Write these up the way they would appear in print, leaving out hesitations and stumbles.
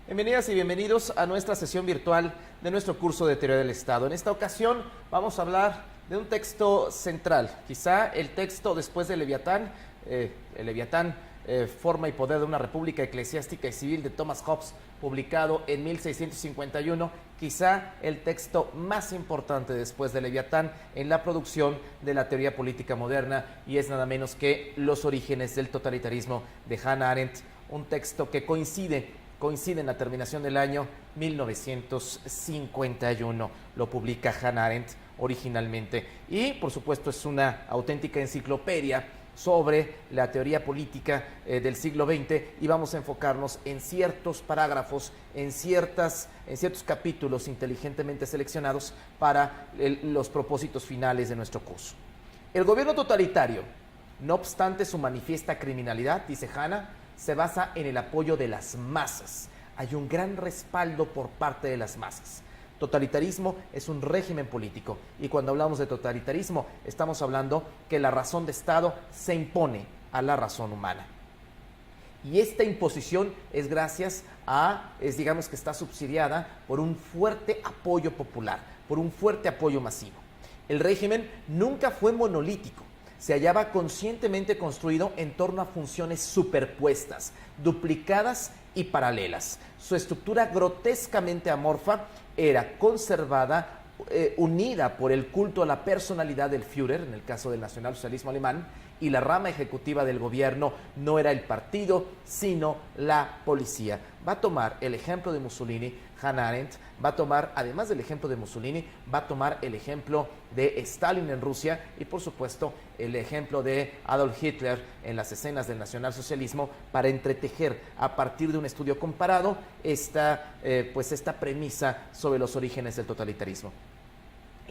Bienvenidas y bienvenidos a nuestra sesión virtual de nuestro curso de Teoría del Estado. En esta ocasión vamos a hablar de un texto central, quizá el texto después de Leviatán, Forma y Poder de una República Eclesiástica y Civil de Thomas Hobbes, publicado en 1651, quizá el texto más importante después de Leviatán en la producción de la teoría política moderna, y es nada menos que Los orígenes del totalitarismo de Hannah Arendt, un texto que coincide en la terminación del año 1951. Lo publica Hannah Arendt originalmente. Y, por supuesto, es una auténtica enciclopedia sobre la teoría política del siglo XX, y vamos a enfocarnos en ciertos parágrafos, en ciertos capítulos inteligentemente seleccionados para los propósitos finales de nuestro curso. El gobierno totalitario, no obstante su manifiesta criminalidad, dice Hannah, se basa en el apoyo de las masas. Hay un gran respaldo por parte de las masas. Totalitarismo es un régimen político, y cuando hablamos de totalitarismo estamos hablando que la razón de Estado se impone a la razón humana. Y esta imposición digamos que está subsidiada por un fuerte apoyo popular, por un fuerte apoyo masivo. El régimen nunca fue monolítico. Se hallaba conscientemente construido en torno a funciones superpuestas, duplicadas y paralelas. Su estructura grotescamente amorfa era conservada, unida por el culto a la personalidad del Führer, en el caso del nacionalsocialismo alemán, y la rama ejecutiva del gobierno no era el partido, sino la policía. Va a tomar el ejemplo de Mussolini, Hannah Arendt, además del ejemplo de Mussolini, va a tomar el ejemplo de Stalin en Rusia y, por supuesto, el ejemplo de Adolf Hitler en las escenas del nacionalsocialismo, para entretejer a partir de un estudio comparado esta premisa sobre los orígenes del totalitarismo.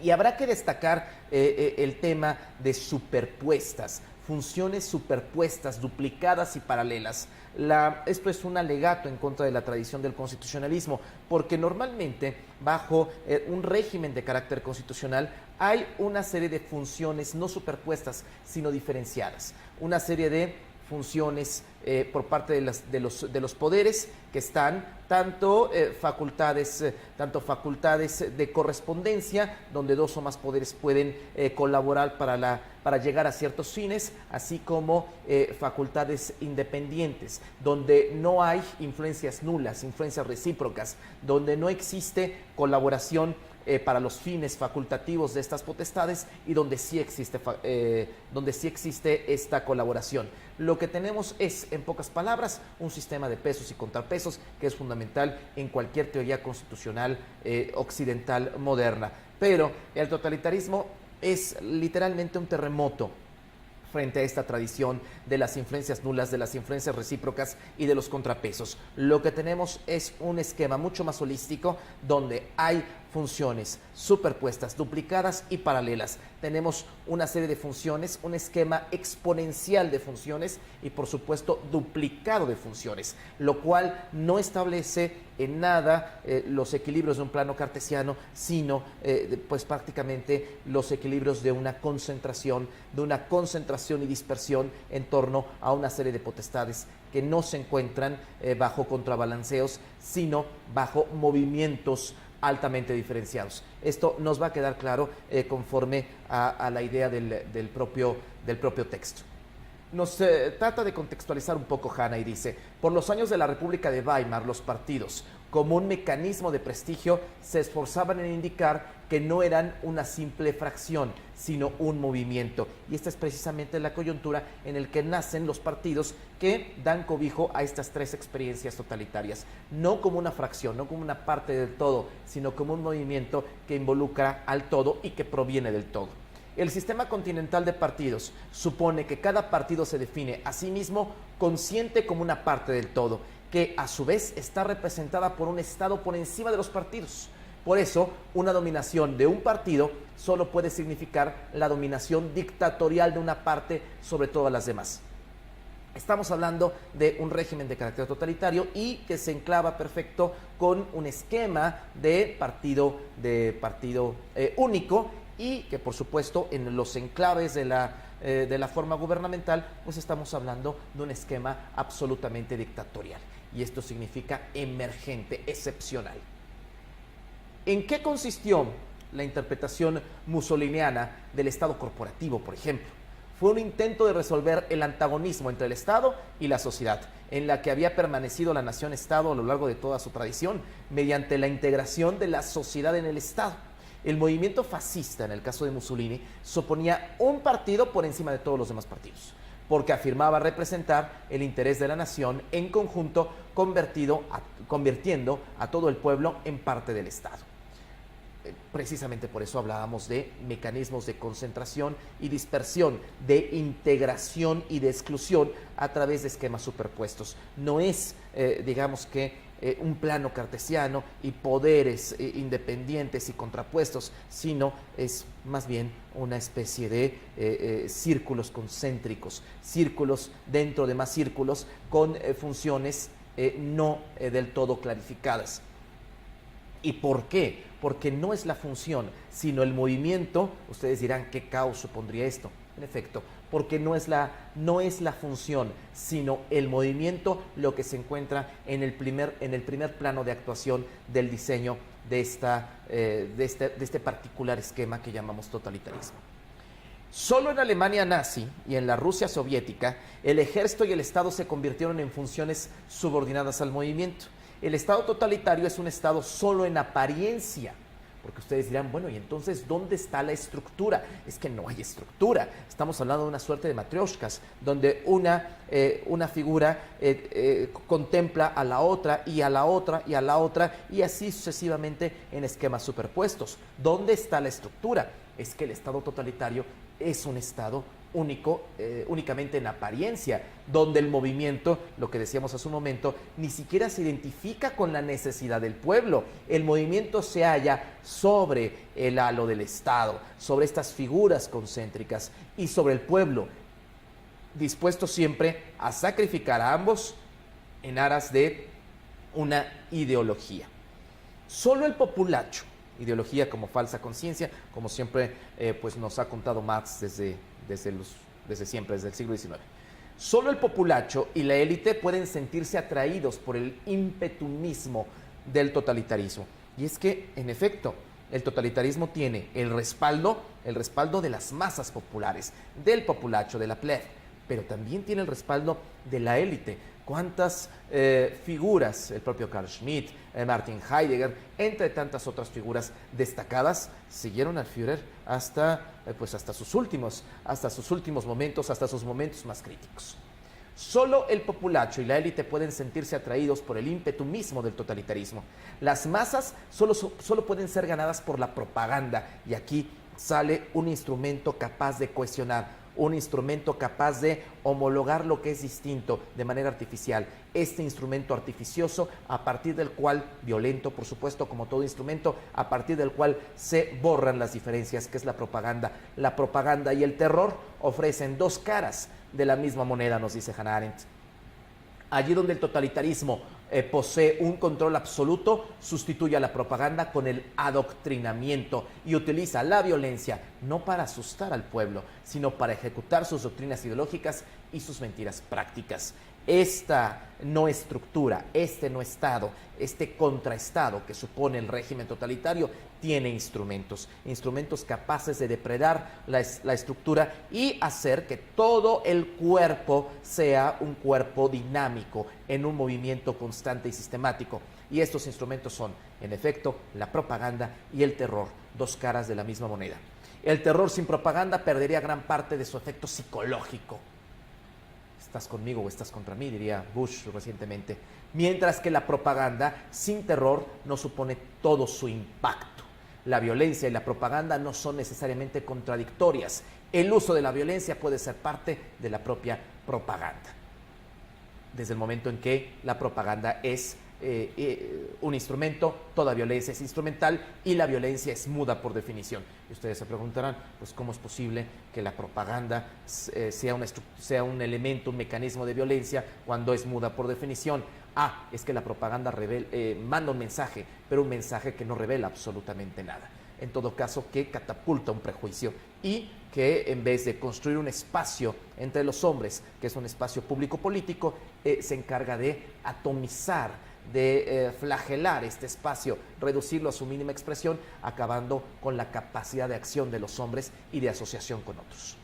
Y habrá que destacar el tema de superpuestas, funciones superpuestas, duplicadas y paralelas. Esto es un alegato en contra de la tradición del constitucionalismo, porque normalmente bajo un régimen de carácter constitucional hay una serie de funciones no superpuestas, sino diferenciadas, una serie de funciones por parte de los poderes, que están tanto facultades de correspondencia, donde dos o más poderes pueden colaborar para llegar a ciertos fines, así como facultades independientes, donde no hay influencias nulas, influencias recíprocas, donde no existe colaboración para los fines facultativos de estas potestades, y donde sí existe esta colaboración. Lo que tenemos es, en pocas palabras, un sistema de pesos y contrapesos que es fundamental en cualquier teoría constitucional occidental moderna. Pero el totalitarismo es literalmente un terremoto frente a esta tradición de las influencias nulas, de las influencias recíprocas y de los contrapesos. Lo que tenemos es un esquema mucho más holístico, donde hay funciones superpuestas, duplicadas y paralelas. Tenemos una serie de funciones, un esquema exponencial de funciones y, por supuesto, duplicado de funciones, lo cual no establece en nada los equilibrios de un plano cartesiano, sino prácticamente los equilibrios de una concentración y dispersión en torno a una serie de potestades que no se encuentran bajo contrabalanceos, sino bajo movimientos altamente diferenciados. Esto nos va a quedar claro conforme a la idea del propio texto. Nos trata de contextualizar un poco Hannah y dice: por los años de la República de Weimar, los partidos, como un mecanismo de prestigio, se esforzaban en indicar que no eran una simple fracción, sino un movimiento. Y esta es precisamente la coyuntura en la que nacen los partidos que dan cobijo a estas tres experiencias totalitarias. No como una fracción, no como una parte del todo, sino como un movimiento que involucra al todo y que proviene del todo. El sistema continental de partidos supone que cada partido se define a sí mismo consciente como una parte del todo, que a su vez está representada por un Estado por encima de los partidos. Por eso, una dominación de un partido solo puede significar la dominación dictatorial de una parte sobre todas las demás. Estamos hablando de un régimen de carácter totalitario y que se enclava perfecto con un esquema de partido único, y que, por supuesto, en los enclaves de la forma gubernamental, pues estamos hablando de un esquema absolutamente dictatorial. y esto significa emergente, excepcional. ¿En qué consistió la interpretación mussoliniana del Estado corporativo, por ejemplo? Fue un intento de resolver el antagonismo entre el Estado y la sociedad, en la que había permanecido la nación-Estado a lo largo de toda su tradición, mediante la integración de la sociedad en el Estado. El movimiento fascista, en el caso de Mussolini, suponía un partido por encima de todos los demás partidos, porque afirmaba representar el interés de la nación en conjunto, convirtiendo a todo el pueblo en parte del Estado. Precisamente por eso hablábamos de mecanismos de concentración y dispersión, de integración y de exclusión a través de esquemas superpuestos. No es, digamos que, un plano cartesiano y poderes independientes y contrapuestos, sino es más bien una especie de círculos concéntricos, círculos dentro de más círculos con funciones no del todo clarificadas. ¿Y por qué? Porque no es la función, sino el movimiento. Ustedes dirán, ¿qué caos supondría esto? En efecto, porque no es la función, sino el movimiento lo que se encuentra en el primer plano de actuación del diseño de este particular esquema que llamamos totalitarismo. Solo en Alemania nazi y en la Rusia soviética, el ejército y el Estado se convirtieron en funciones subordinadas al movimiento. El Estado totalitario es un Estado solo en apariencia, porque ustedes dirán, bueno, ¿y entonces dónde está la estructura? Es que no hay estructura. Estamos hablando de una suerte de matrioshkas, donde una figura contempla a la otra y a la otra y a la otra, y así sucesivamente en esquemas superpuestos. ¿Dónde está la estructura? Es que el Estado totalitario es un Estado únicamente en apariencia, donde el movimiento, lo que decíamos hace un momento, ni siquiera se identifica con la necesidad del pueblo. El movimiento se halla sobre el halo del Estado, sobre estas figuras concéntricas y sobre el pueblo, dispuesto siempre a sacrificar a ambos en aras de una ideología. Solo el populacho, ideología como falsa conciencia, como siempre pues nos ha contado Marx desde siempre, desde el siglo XIX. Solo el populacho y la élite pueden sentirse atraídos por el ímpetu mismo del totalitarismo. Y es que, en efecto, el totalitarismo tiene el respaldo de las masas populares, del populacho, de la plebe, pero también tiene el respaldo de la élite. ¿Cuántas figuras, el propio Carl Schmitt, Martin Heidegger, entre tantas otras figuras destacadas, siguieron al Führer hasta sus últimos momentos, hasta sus momentos más críticos? Solo el populacho y la élite pueden sentirse atraídos por el ímpetu mismo del totalitarismo. Las masas solo pueden ser ganadas por la propaganda, y aquí sale un instrumento capaz de cohesionar, un instrumento capaz de homologar lo que es distinto de manera artificial. Este instrumento artificioso, a partir del cual, violento por supuesto como todo instrumento, a partir del cual se borran las diferencias, que es la propaganda. La propaganda y el terror ofrecen dos caras de la misma moneda, nos dice Hannah Arendt. Allí donde el totalitarismo posee un control absoluto, sustituye a la propaganda con el adoctrinamiento y utiliza la violencia no para asustar al pueblo, sino para ejecutar sus doctrinas ideológicas y sus mentiras prácticas. Esta no estructura, este no Estado, este contraestado que supone el régimen totalitario, tiene instrumentos capaces de depredar la estructura y hacer que todo el cuerpo sea un cuerpo dinámico en un movimiento constante y sistemático. Y estos instrumentos son, en efecto, la propaganda y el terror, dos caras de la misma moneda. El terror sin propaganda perdería gran parte de su efecto psicológico. ¿Estás conmigo o estás contra mí?, diría Bush recientemente. Mientras que la propaganda sin terror no supone todo su impacto. La violencia y la propaganda no son necesariamente contradictorias. El uso de la violencia puede ser parte de la propia propaganda, desde el momento en que la propaganda es un instrumento, toda violencia es instrumental y la violencia es muda por definición. Y ustedes se preguntarán, pues ¿cómo es posible que la propaganda sea un elemento, un mecanismo de violencia cuando es muda por definición? Es que la propaganda manda un mensaje, pero un mensaje que no revela absolutamente nada. en todo caso, que catapulta un prejuicio y que en vez de construir un espacio entre los hombres, que es un espacio público-político, se encarga de atomizar, de flagelar este espacio, reducirlo a su mínima expresión, acabando con la capacidad de acción de los hombres y de asociación con otros.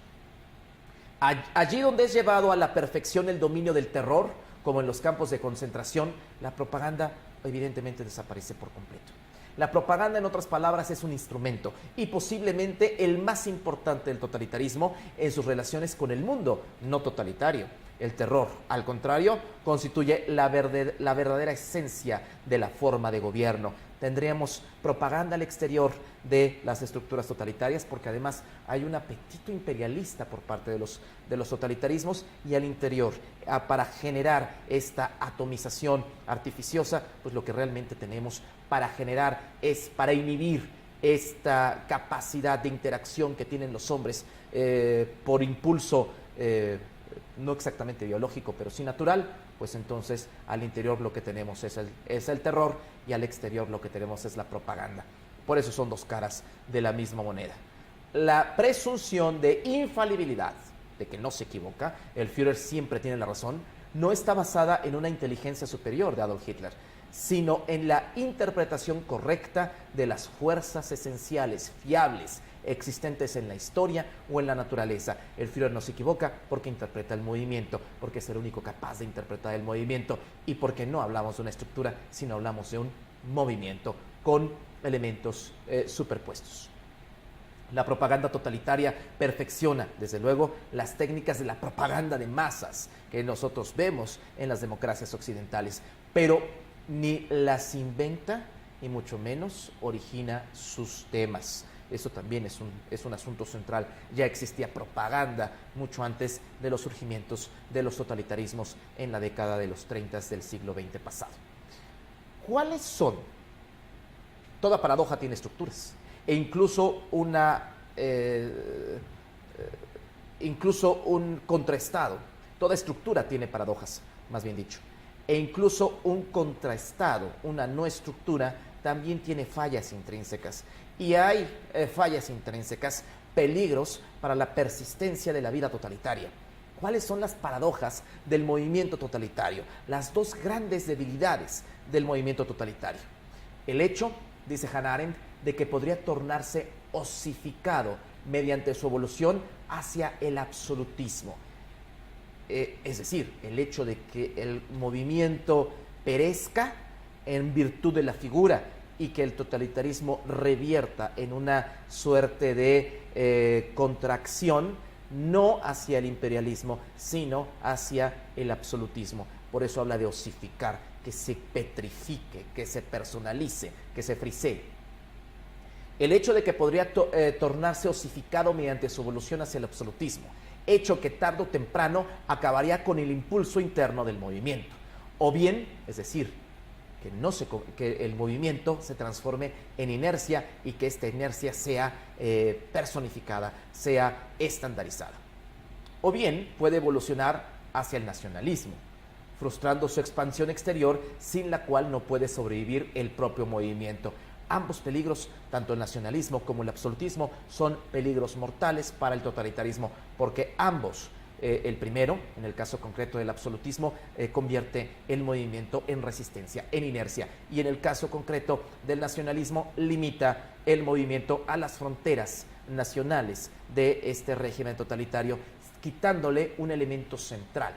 Allí donde es llevado a la perfección el dominio del terror, como en los campos de concentración, la propaganda evidentemente desaparece por completo. La propaganda, en otras palabras, es un instrumento y posiblemente el más importante del totalitarismo en sus relaciones con el mundo no totalitario. El terror, al contrario, constituye la verdadera esencia de la forma de gobierno. Tendríamos propaganda al exterior de las estructuras totalitarias, porque además hay un apetito imperialista por parte de los totalitarismos, y al interior, para generar esta atomización artificiosa, pues lo que realmente tenemos para generar para inhibir esta capacidad de interacción que tienen los hombres por impulso, no exactamente biológico, pero sí natural. Pues entonces al interior lo que tenemos es el terror, y al exterior lo que tenemos es la propaganda. Por eso son dos caras de la misma moneda. La presunción de infalibilidad, de que no se equivoca, el Führer siempre tiene la razón, no está basada en una inteligencia superior de Adolf Hitler, sino en la interpretación correcta de las fuerzas esenciales, fiables, existentes en la historia o en la naturaleza. El Führer no se equivoca porque interpreta el movimiento, porque es el único capaz de interpretar el movimiento, y porque no hablamos de una estructura, sino hablamos de un movimiento con elementos superpuestos. La propaganda totalitaria perfecciona, desde luego, las técnicas de la propaganda de masas que nosotros vemos en las democracias occidentales, pero ni las inventa, ni mucho menos origina sus temas. Eso también es un asunto central. Ya existía propaganda mucho antes de los surgimientos de los totalitarismos en la década de los 30 del siglo XX pasado. ¿Cuáles son? Toda paradoja tiene estructuras, e incluso un contraestado. Toda estructura tiene paradojas, más bien dicho. E incluso un contraestado, una no estructura, también tiene fallas intrínsecas. Y hay fallas intrínsecas, peligros para la persistencia de la vida totalitaria. ¿Cuáles son las paradojas del movimiento totalitario? Las dos grandes debilidades del movimiento totalitario. El hecho, dice Hannah Arendt, de que podría tornarse osificado mediante su evolución hacia el absolutismo. Es decir, el hecho de que el movimiento perezca en virtud de la figura, y que el totalitarismo revierta en una suerte de contracción, no hacia el imperialismo, sino hacia el absolutismo. Por eso habla de osificar, que se petrifique, que se personalice, que se frisee. El hecho de que podría tornarse osificado mediante su evolución hacia el absolutismo, hecho que tarde o temprano acabaría con el impulso interno del movimiento. O bien, es decir, que el movimiento se transforme en inercia, y que esta inercia sea personificada, sea estandarizada. O bien puede evolucionar hacia el nacionalismo, frustrando su expansión exterior, sin la cual no puede sobrevivir el propio movimiento. Ambos peligros, tanto el nacionalismo como el absolutismo, son peligros mortales para el totalitarismo, porque ambos, el primero, en el caso concreto del absolutismo, convierte el movimiento en resistencia, en inercia, y en el caso concreto del nacionalismo limita el movimiento a las fronteras nacionales de este régimen totalitario, quitándole un elemento central,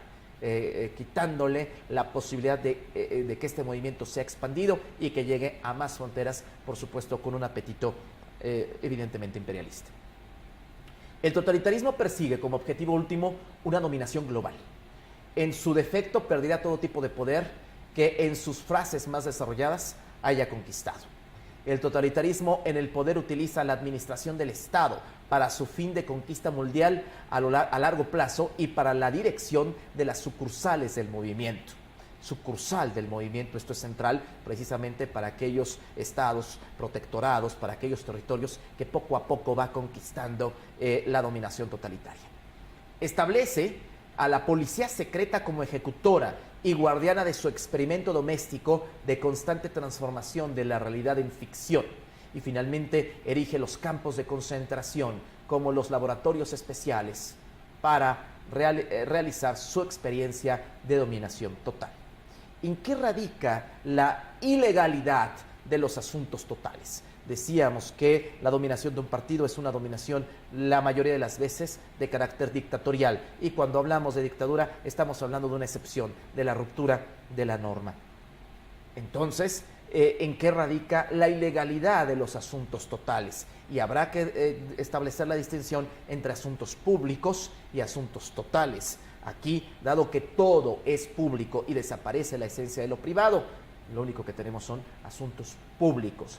quitándole la posibilidad de que este movimiento sea expandido y que llegue a más fronteras, por supuesto con un apetito evidentemente imperialista. El totalitarismo persigue como objetivo último una dominación global. En su defecto, perderá todo tipo de poder que en sus frases más desarrolladas haya conquistado. El totalitarismo en el poder utiliza la administración del Estado para su fin de conquista mundial a largo plazo, y para la dirección de las sucursales del movimiento. Sucursal del movimiento, esto es central precisamente para aquellos estados protectorados, para aquellos territorios que poco a poco va conquistando la dominación totalitaria. Establece a la policía secreta como ejecutora y guardiana de su experimento doméstico de constante transformación de la realidad en ficción, y finalmente erige los campos de concentración como los laboratorios especiales para realizar su experiencia de dominación total. ¿En qué radica la ilegalidad de los asuntos totales? Decíamos que la dominación de un partido es una dominación la mayoría de las veces de carácter dictatorial, y cuando hablamos de dictadura estamos hablando de una excepción, de la ruptura de la norma. Entonces, ¿en qué radica la ilegalidad de los asuntos totales? Y habrá que establecer la distinción entre asuntos públicos y asuntos totales. Aquí, dado que todo es público y desaparece la esencia de lo privado, lo único que tenemos son asuntos públicos,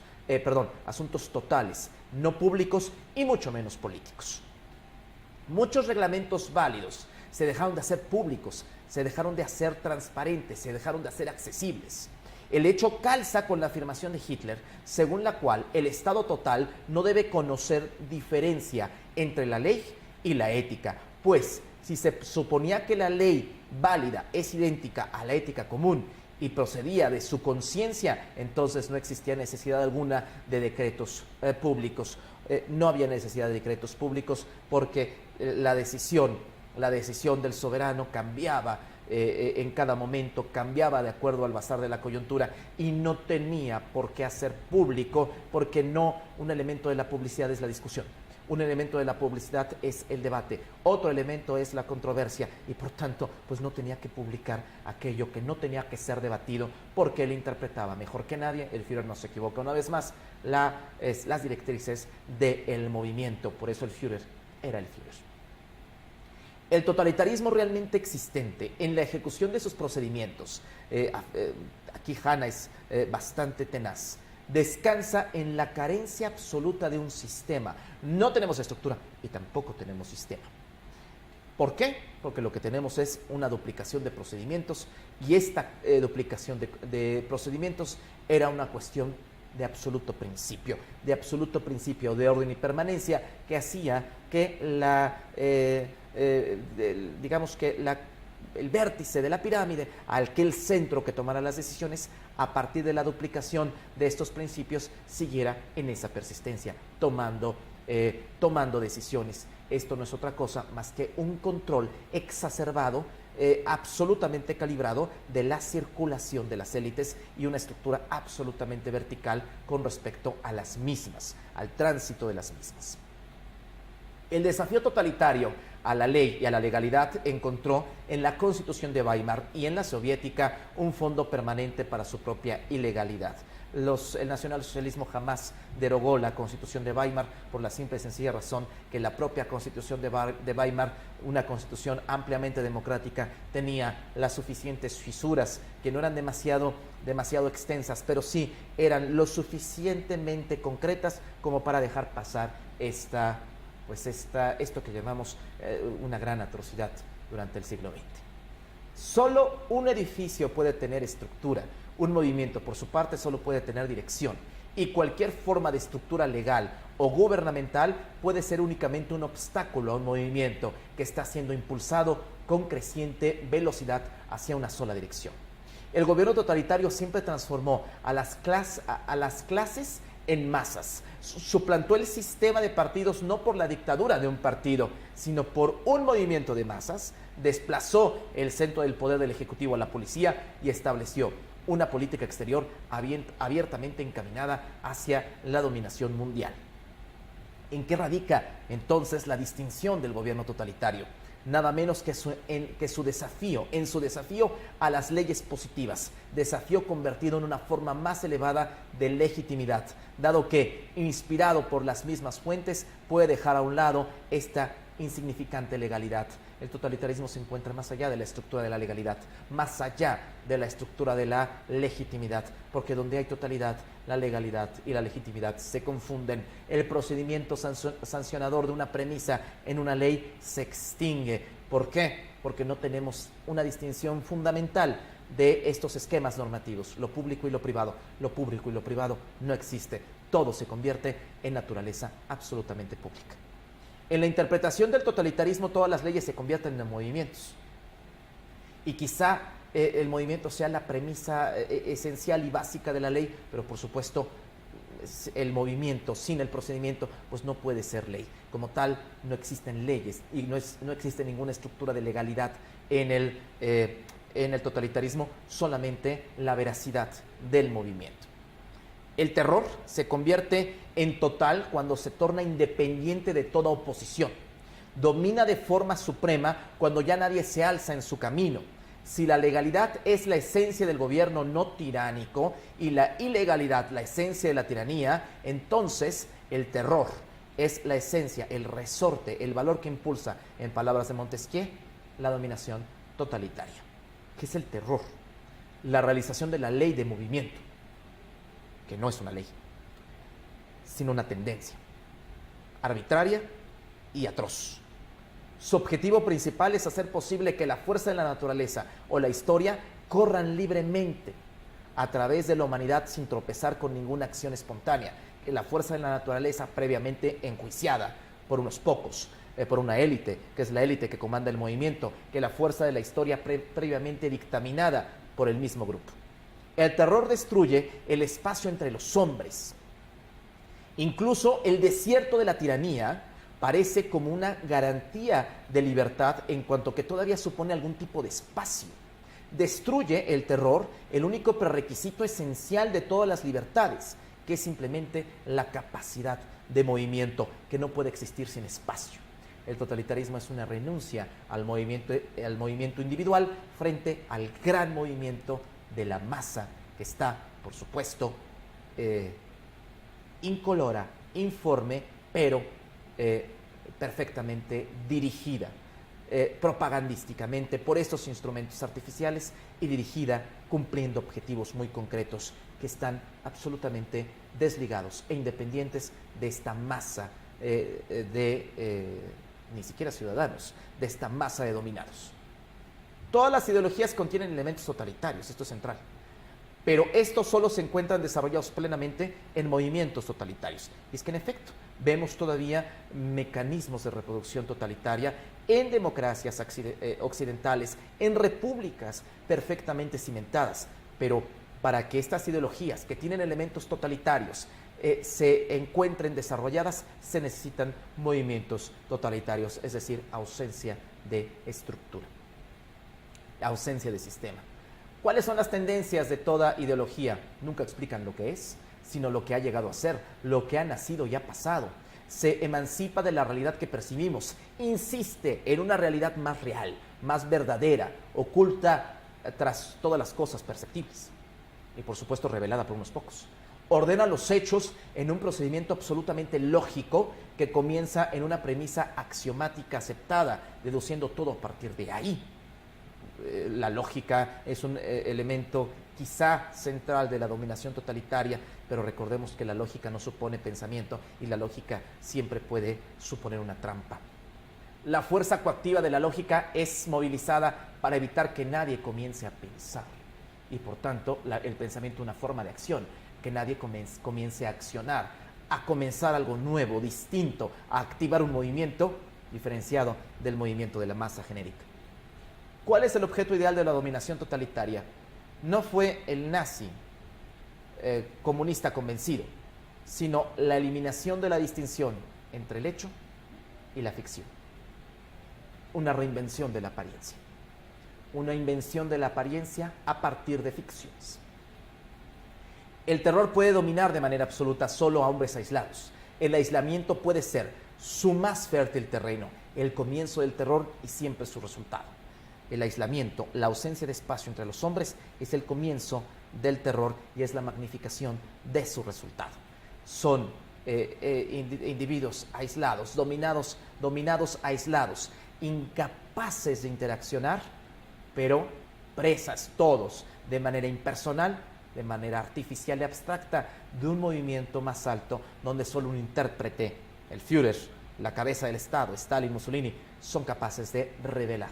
asuntos totales, no públicos y mucho menos políticos. Muchos reglamentos válidos se dejaron de hacer públicos, se dejaron de hacer transparentes, se dejaron de hacer accesibles. El hecho calza con la afirmación de Hitler, según la cual el Estado total no debe conocer diferencia entre la ley y la ética, pues si se suponía que la ley válida es idéntica a la ética común y procedía de su conciencia, entonces no existía necesidad alguna de decretos públicos. No había necesidad de decretos públicos porque la decisión del soberano cambiaba en cada momento, cambiaba de acuerdo al bazar de la coyuntura y no tenía por qué hacer público, porque no, un elemento de la publicidad es la discusión. Un elemento de la publicidad es el debate, otro elemento es la controversia y por tanto pues no tenía que publicar aquello que no tenía que ser debatido porque él interpretaba mejor que nadie, el Führer no se equivoca una vez más, las directrices del movimiento, por eso el Führer era el Führer. El totalitarismo realmente existente en la ejecución de sus procedimientos, aquí Hanna es bastante tenaz, descansa en la carencia absoluta de un sistema. No tenemos estructura y tampoco tenemos sistema. ¿Por qué? Porque lo que tenemos es una duplicación de procedimientos y esta duplicación de procedimientos era una cuestión de absoluto principio de orden y permanencia que hacía que el vértice de la pirámide, aquel centro que tomara las decisiones, a partir de la duplicación de estos principios, siguiera en esa persistencia, tomando decisiones. Esto no es otra cosa más que un control exacerbado, absolutamente calibrado de la circulación de las élites y una estructura absolutamente vertical con respecto a las mismas, al tránsito de las mismas. El desafío totalitario a la ley y a la legalidad encontró en la Constitución de Weimar y en la soviética un fondo permanente para su propia ilegalidad. El nacionalsocialismo jamás derogó la Constitución de Weimar por la simple y sencilla razón que la propia Constitución de Weimar, una constitución ampliamente democrática, tenía las suficientes fisuras que no eran demasiado extensas, pero sí eran lo suficientemente concretas como para dejar pasar esto que llamamos una gran atrocidad durante el siglo XX. Solo un edificio puede tener estructura, un movimiento por su parte solo puede tener dirección, y cualquier forma de estructura legal o gubernamental puede ser únicamente un obstáculo a un movimiento que está siendo impulsado con creciente velocidad hacia una sola dirección. El gobierno totalitario siempre transformó a las clases en masas. Suplantó el sistema de partidos no por la dictadura de un partido, sino por un movimiento de masas, desplazó el centro del poder del Ejecutivo a la policía y estableció una política exterior abiertamente encaminada hacia la dominación mundial. ¿En qué radica entonces la distinción del gobierno totalitario? Nada menos que en su desafío a las leyes positivas, desafío convertido en una forma más elevada de legitimidad, dado que, inspirado por las mismas fuentes, puede dejar a un lado esta insignificante legalidad. El totalitarismo se encuentra más allá de la estructura de la legalidad, más allá de la estructura de la legitimidad, porque donde hay totalidad, la legalidad y la legitimidad se confunden. El procedimiento sancionador de una premisa en una ley se extingue. ¿Por qué? Porque no tenemos una distinción fundamental de estos esquemas normativos, lo público y lo privado. Lo público y lo privado no existe. Todo se convierte en naturaleza absolutamente pública. En la interpretación del totalitarismo, todas las leyes se convierten en movimientos. Y quizá el movimiento sea la premisa esencial y básica de la ley, pero por supuesto el movimiento sin el procedimiento, pues no puede ser ley. Como tal, no existen leyes y no existe ninguna estructura de legalidad en el totalitarismo, solamente la veracidad del movimiento. El terror se convierte en total cuando se torna independiente de toda oposición. Domina de forma suprema cuando ya nadie se alza en su camino. Si la legalidad es la esencia del gobierno no tiránico y la ilegalidad la esencia de la tiranía, entonces el terror es la esencia, el resorte, el valor que impulsa, en palabras de Montesquieu, la dominación totalitaria. ¿Qué es el terror? La realización de la ley de movimiento, que no es una ley, sino una tendencia arbitraria y atroz. Su objetivo principal es hacer posible que la fuerza de la naturaleza o la historia corran libremente a través de la humanidad sin tropezar con ninguna acción espontánea, que la fuerza de la naturaleza previamente enjuiciada por unos pocos, por una élite, que es la élite que comanda el movimiento, que la fuerza de la historia previamente dictaminada por el mismo grupo. El terror destruye el espacio entre los hombres. Incluso el desierto de la tiranía parece como una garantía de libertad en cuanto que todavía supone algún tipo de espacio. Destruye el terror el único prerequisito esencial de todas las libertades, que es simplemente la capacidad de movimiento, que no puede existir sin espacio. El totalitarismo es una renuncia al movimiento individual frente al gran movimiento de la masa, que está, por supuesto, incolora, informe, pero perfectamente dirigida propagandísticamente por estos instrumentos artificiales y dirigida cumpliendo objetivos muy concretos que están absolutamente desligados e independientes de esta masa ni siquiera ciudadanos, de esta masa de dominados. Todas las ideologías contienen elementos totalitarios, esto es central. Pero estos solo se encuentran desarrollados plenamente en movimientos totalitarios. Y es que en efecto vemos todavía mecanismos de reproducción totalitaria en democracias occidentales, en repúblicas perfectamente cimentadas. Pero para que estas ideologías que tienen elementos totalitarios se encuentren desarrolladas, se necesitan movimientos totalitarios, es decir, ausencia de estructura, ausencia de sistema. ¿Cuáles son las tendencias de toda ideología? Nunca explican lo que es, sino lo que ha llegado a ser, lo que ha nacido y ha pasado. Se emancipa de la realidad que percibimos, insiste en una realidad más real, más verdadera, oculta tras todas las cosas perceptibles y por supuesto revelada por unos pocos. Ordena los hechos en un procedimiento absolutamente lógico que comienza en una premisa axiomática aceptada, deduciendo todo a partir de ahí. La lógica es un elemento quizá central de la dominación totalitaria, pero recordemos que la lógica no supone pensamiento y la lógica siempre puede suponer una trampa. La fuerza coactiva de la lógica es movilizada para evitar que nadie comience a pensar y por tanto el pensamiento una forma de acción, que nadie comience a accionar, a comenzar algo nuevo, distinto, a activar un movimiento diferenciado del movimiento de la masa genérica. ¿Cuál es el objeto ideal de la dominación totalitaria? No fue el nazi comunista convencido, sino la eliminación de la distinción entre el hecho y la ficción. Una reinvención de la apariencia. Una invención de la apariencia a partir de ficciones. El terror puede dominar de manera absoluta solo a hombres aislados. El aislamiento puede ser su más fértil terreno, el comienzo del terror y siempre su resultado. El aislamiento, la ausencia de espacio entre los hombres es el comienzo del terror y es la magnificación de su resultado. Son individuos aislados, dominados aislados, incapaces de interaccionar, pero presas todos de manera impersonal, de manera artificial y abstracta, de un movimiento más alto donde solo un intérprete, el Führer, la cabeza del Estado, Stalin, Mussolini, son capaces de revelar.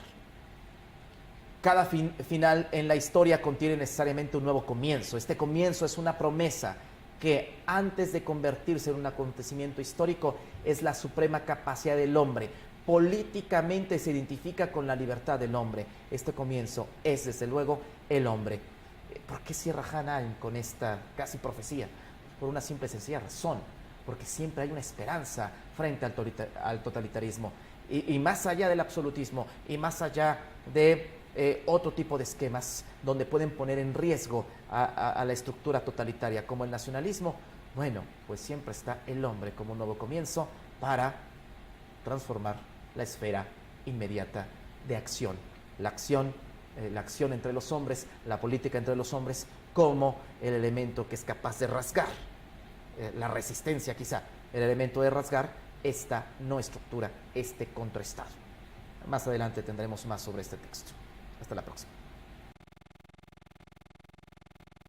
Cada final en la historia contiene necesariamente un nuevo comienzo. Este comienzo es una promesa que antes de convertirse en un acontecimiento histórico es la suprema capacidad del hombre. Políticamente se identifica con la libertad del hombre. Este comienzo es desde luego el hombre. ¿Por qué cierra Hannah Arendt con esta casi profecía? por una simple y sencilla razón, porque siempre hay una esperanza frente al totalitarismo. Y más allá del absolutismo, y más allá de otro tipo de esquemas donde pueden poner en riesgo a la estructura totalitaria como el nacionalismo, bueno, pues siempre está el hombre como un nuevo comienzo para transformar la esfera inmediata de acción. La acción entre los hombres, la política entre los hombres, como el elemento que es capaz de rasgar, la resistencia quizá, el elemento de rasgar esta no estructura, este contraestado. Más adelante tendremos más sobre este texto. Hasta la próxima.